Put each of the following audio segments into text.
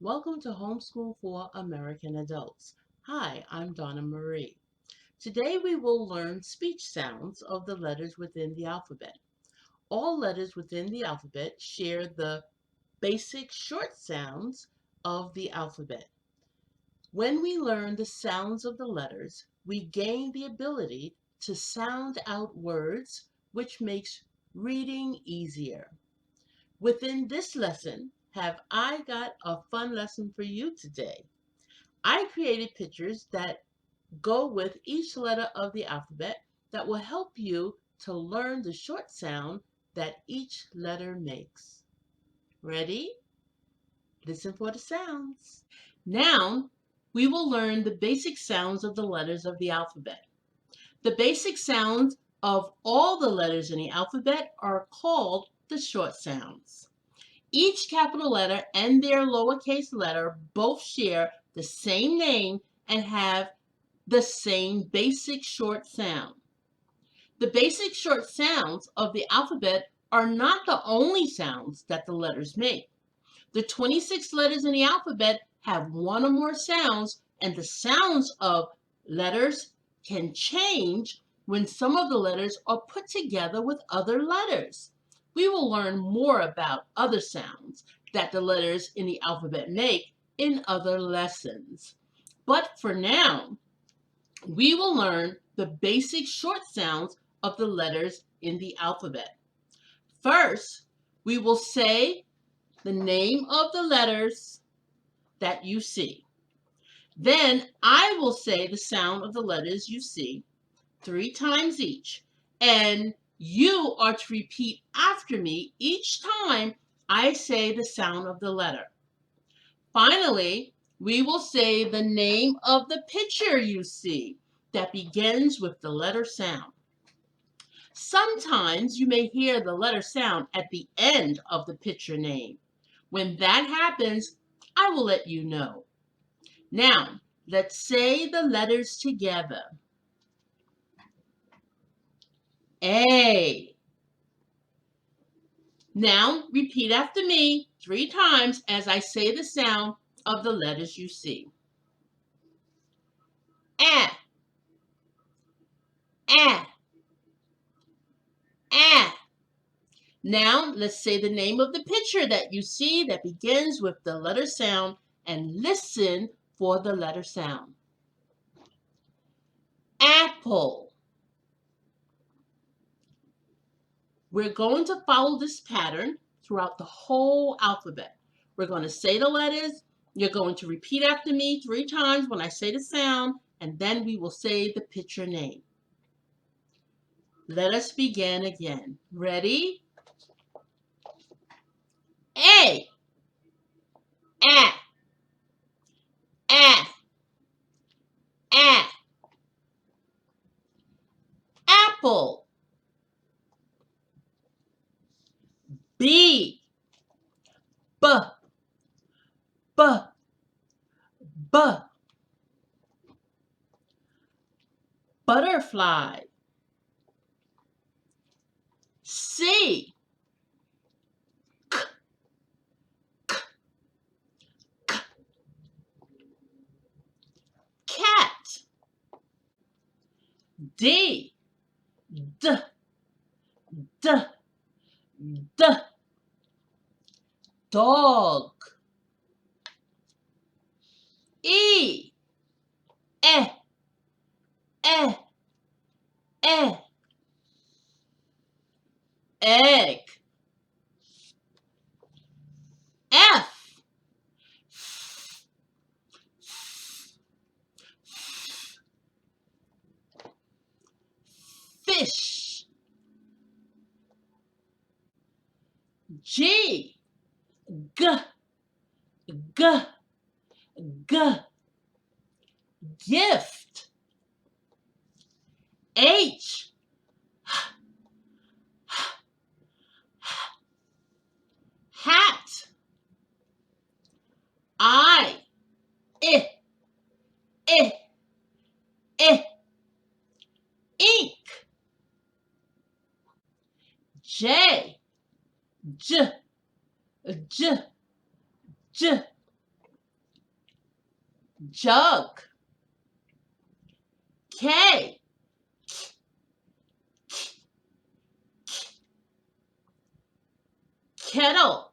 Welcome to Homeschool for American Adults. Hi, I'm Donna Marie. Today we will learn speech sounds of the letters within the alphabet. All letters within the alphabet share the basic short sounds of the alphabet. When we learn the sounds of the letters, we gain the ability to sound out words, which makes reading easier. Within this lesson, have I got a fun lesson for you today? I created pictures that go with each letter of the alphabet that will help you to learn the short sound that each letter makes. Ready? Listen for the sounds. Now, we will learn the basic sounds of the letters of the alphabet. The basic sounds of all the letters in the alphabet are called the short sounds. Each capital letter and their lowercase letter both share the same name and have the same basic short sound. The basic short sounds of the alphabet are not the only sounds that the letters make. The 26 letters in the alphabet have one or more sounds, and the sounds of letters can change when some of the letters are put together with other letters. We will learn more about other sounds that the letters in the alphabet make in other lessons. But for now, we will learn the basic short sounds of the letters in the alphabet. First, we will say the name of the letters that you see. Then I will say the sound of the letters you see 3 times each. And you are to repeat after me each time I say the sound of the letter. Finally, we will say the name of the picture you see that begins with the letter sound. Sometimes you may hear the letter sound at the end of the picture name. When that happens, I will let you know. Now, let's say the letters together. A. Now, repeat after me 3 times as I say the sound of the letters you see. A. A. A. Now, let's say the name of the picture that you see that begins with the letter sound and listen for the letter sound. Apple. We're going to follow this pattern throughout the whole alphabet. We're going to say the letters. You're going to repeat after me 3 times when I say the sound, and then we will say the picture name. Let us begin again. Ready? A. A. A. A. Apple. B. B. B. B. Butterfly. C. K. K. K. Cat. D. D. D. D. Dog. E. E. E. E. Egg. F. Fish. G. G. G. G. Gift. H. Hat. I. I. I. I. Ink. J. J. J. J. jug. K, kettle.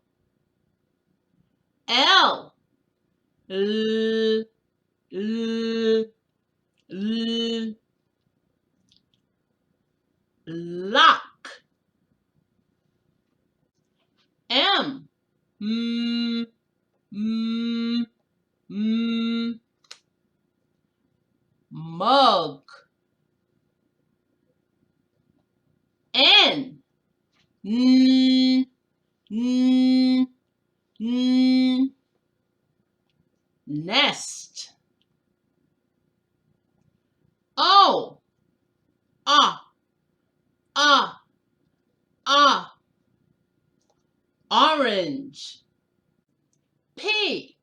L, l, l, l, lock. M, mm, mm, mm, mug. N, n, n, n, nest. O, ah, ah, ah, orange. P,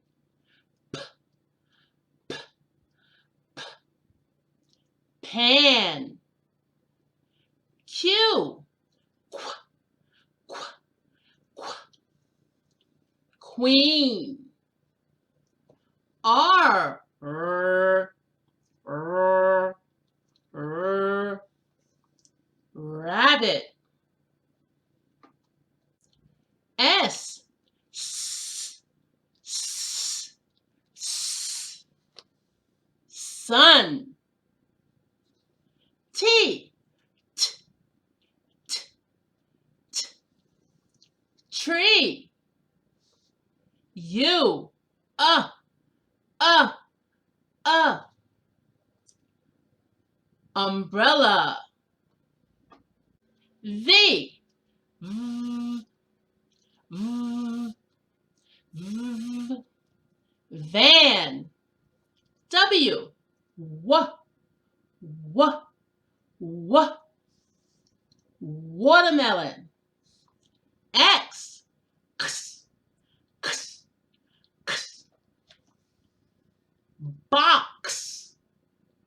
pan. Q, qu, qu, qu, queen. R, r, r, r, rabbit. S, s, s, s, sun. T, t, t, t, tree. U, uh, uh, umbrella. V, v, v, v, van. W, w, w, w, watermelon. X, x, x, x, box.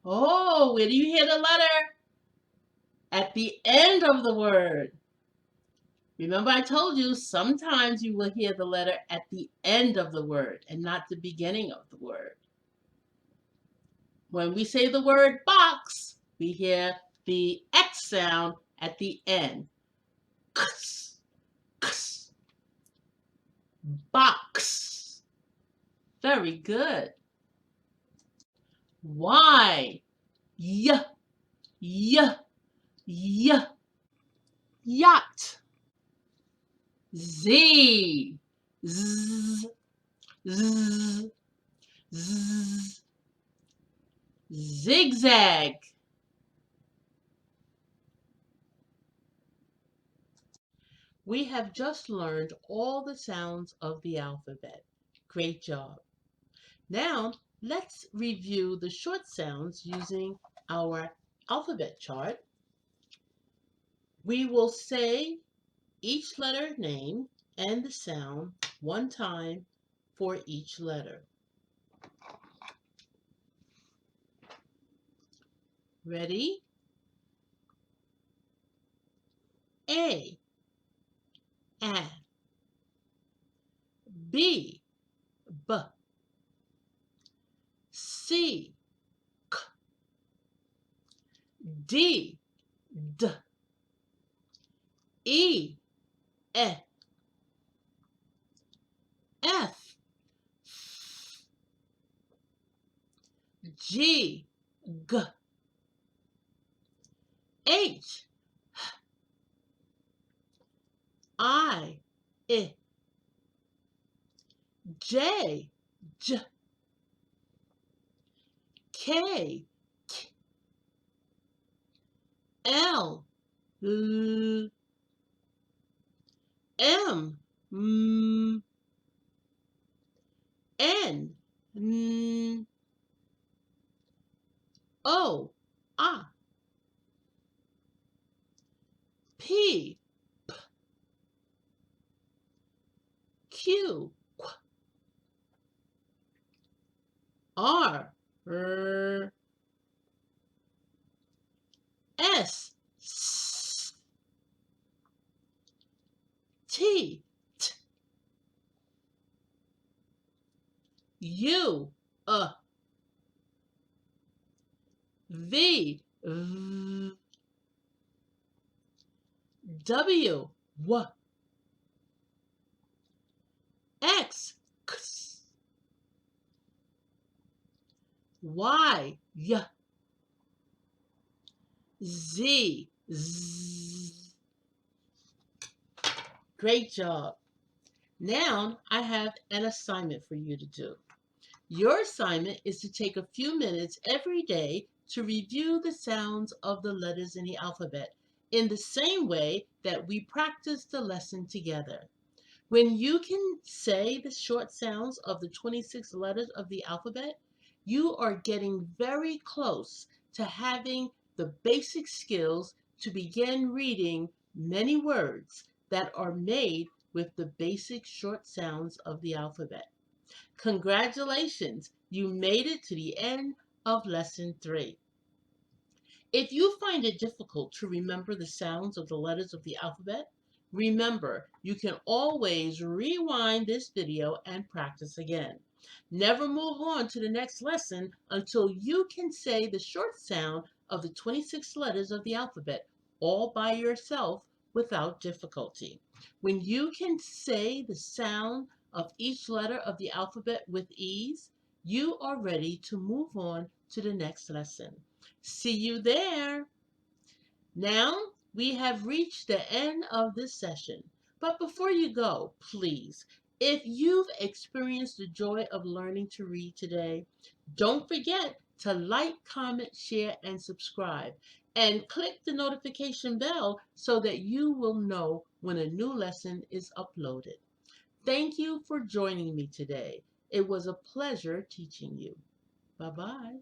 Oh, where do you hear the letter? At the end of the word. Remember I told you sometimes you will hear the letter at the end of the word and not the beginning of the word. When we say the word box, we hear the X sound at the end. X, x, box. Very good. Y, y, y, y, yacht. Z, z, z, z, zigzag. We have just learned all the sounds of the alphabet. Great job. Now, let's review the short sounds using our alphabet chart. We will say each letter name and the sound one time for each letter. Ready? A, B, b, C, k, D, d, E, F, F, G, G, H, I, J, J, K, L, L, M, M, N, N, O, P, Q, R, R, S, S, T, T, U, V, v. W, w. X, x. Y, y. Z, z. Great job. Now I have an assignment for you to do. Your assignment is to take a few minutes every day to review the sounds of the letters in the alphabet in the same way that we practice the lesson together. When you can say the short sounds of the 26 letters of the alphabet, you are getting very close to having the basic skills to begin reading many words that are made with the basic short sounds of the alphabet. Congratulations, you made it to the end of lesson 3. If you find it difficult to remember the sounds of the letters of the alphabet, remember you can always rewind this video and practice again. Never move on to the next lesson until you can say the short sound of the 26 letters of the alphabet all by yourself without difficulty. When you can say the sound of each letter of the alphabet with ease, you are ready to move on to the next lesson. See you there. Now we have reached the end of this session. But before you go, please, if you've experienced the joy of learning to read today, don't forget to like, comment, share, and subscribe. And click the notification bell so that you will know when a new lesson is uploaded. Thank you for joining me today. It was a pleasure teaching you. Bye-bye.